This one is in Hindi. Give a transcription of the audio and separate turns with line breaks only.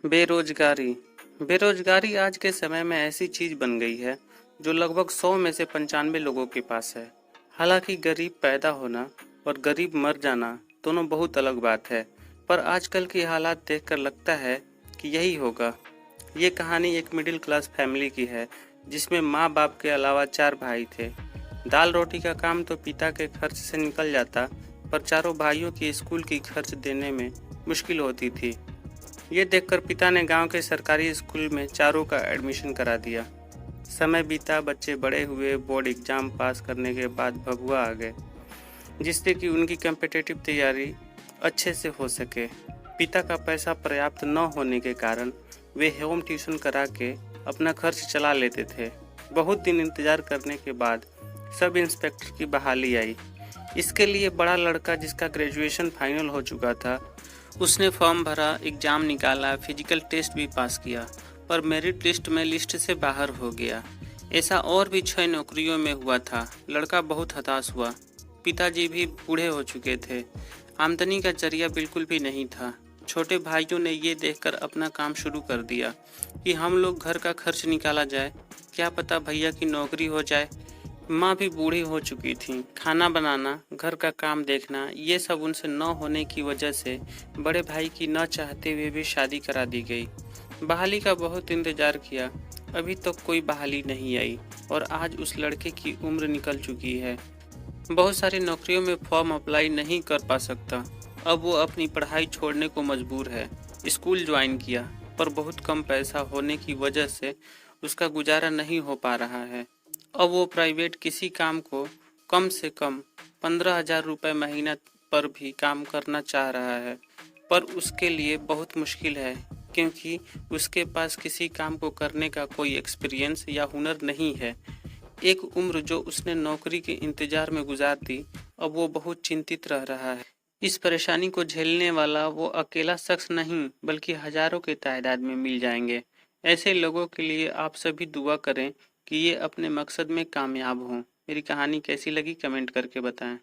बेरोजगारी बेरोजगारी आज के समय में ऐसी चीज बन गई है जो लगभग 100 में से 95 लोगों के पास है। हालांकि गरीब पैदा होना और गरीब मर जाना दोनों बहुत अलग बात है, पर आजकल की हालात देखकर लगता है कि यही होगा। ये कहानी एक मिडिल क्लास फैमिली की है जिसमें माँ बाप के अलावा 4 भाई थे। दाल रोटी का काम तो पिता के खर्च से निकल जाता, पर चारों भाइयों की स्कूल की खर्च देने में मुश्किल होती थी। ये देखकर पिता ने गांव के सरकारी स्कूल में चारों का एडमिशन करा दिया। समय बीता, बच्चे बड़े हुए, बोर्ड एग्जाम पास करने के बाद भभुआ आ गए, जिससे कि उनकी कम्पिटिटिव तैयारी अच्छे से हो सके। पिता का पैसा पर्याप्त न होने के कारण वे होम ट्यूशन करा के अपना खर्च चला लेते थे। बहुत दिन इंतजार करने के बाद सब इंस्पेक्टर की बहाली आई। इसके लिए बड़ा लड़का, जिसका ग्रेजुएशन फाइनल हो चुका था, उसने फॉर्म भरा, एग्जाम निकाला, फिजिकल टेस्ट भी पास किया, पर मेरिट लिस्ट में लिस्ट से बाहर हो गया। ऐसा और भी 6 नौकरियों में हुआ था। लड़का बहुत हताश हुआ। पिताजी भी बूढ़े हो चुके थे। आमदनी का जरिया बिल्कुल भी नहीं था। छोटे भाइयों ने ये देखकर अपना काम शुरू कर दिया कि हम लोग घर का खर्च निकाला जाए, क्या पता भैया की नौकरी हो जाए। माँ भी बूढ़ी हो चुकी थी। खाना बनाना, घर का काम देखना, ये सब उनसे न होने की वजह से बड़े भाई की न चाहते हुए भी शादी करा दी गई। बहाली का बहुत इंतजार किया, अभी तक कोई बहाली नहीं आई और आज उस लड़के की उम्र निकल चुकी है। बहुत सारी नौकरियों में फॉर्म अप्लाई नहीं कर पा सकता। अब वो अपनी पढ़ाई छोड़ने को मजबूर है। स्कूल ज्वाइन किया, पर बहुत कम पैसा होने की वजह से उसका गुजारा नहीं हो पा रहा है। अब वो प्राइवेट किसी काम को कम से कम 15,000 रुपये महीना पर भी काम करना चाह रहा है, पर उसके लिए बहुत मुश्किल है, क्योंकि उसके पास किसी काम को करने का कोई एक्सपीरियंस या हुनर नहीं है। एक उम्र जो उसने नौकरी के इंतजार में गुजार दी, अब वो बहुत चिंतित रह रहा है। इस परेशानी को झेलने वाला वो अकेला शख्स नहीं, बल्कि हजारों के तादाद में मिल जाएंगे। ऐसे लोगों के लिए आप सभी दुआ करें कि ये अपने मकसद में कामयाब हों। मेरी कहानी कैसी लगी कमेंट करके बताएं।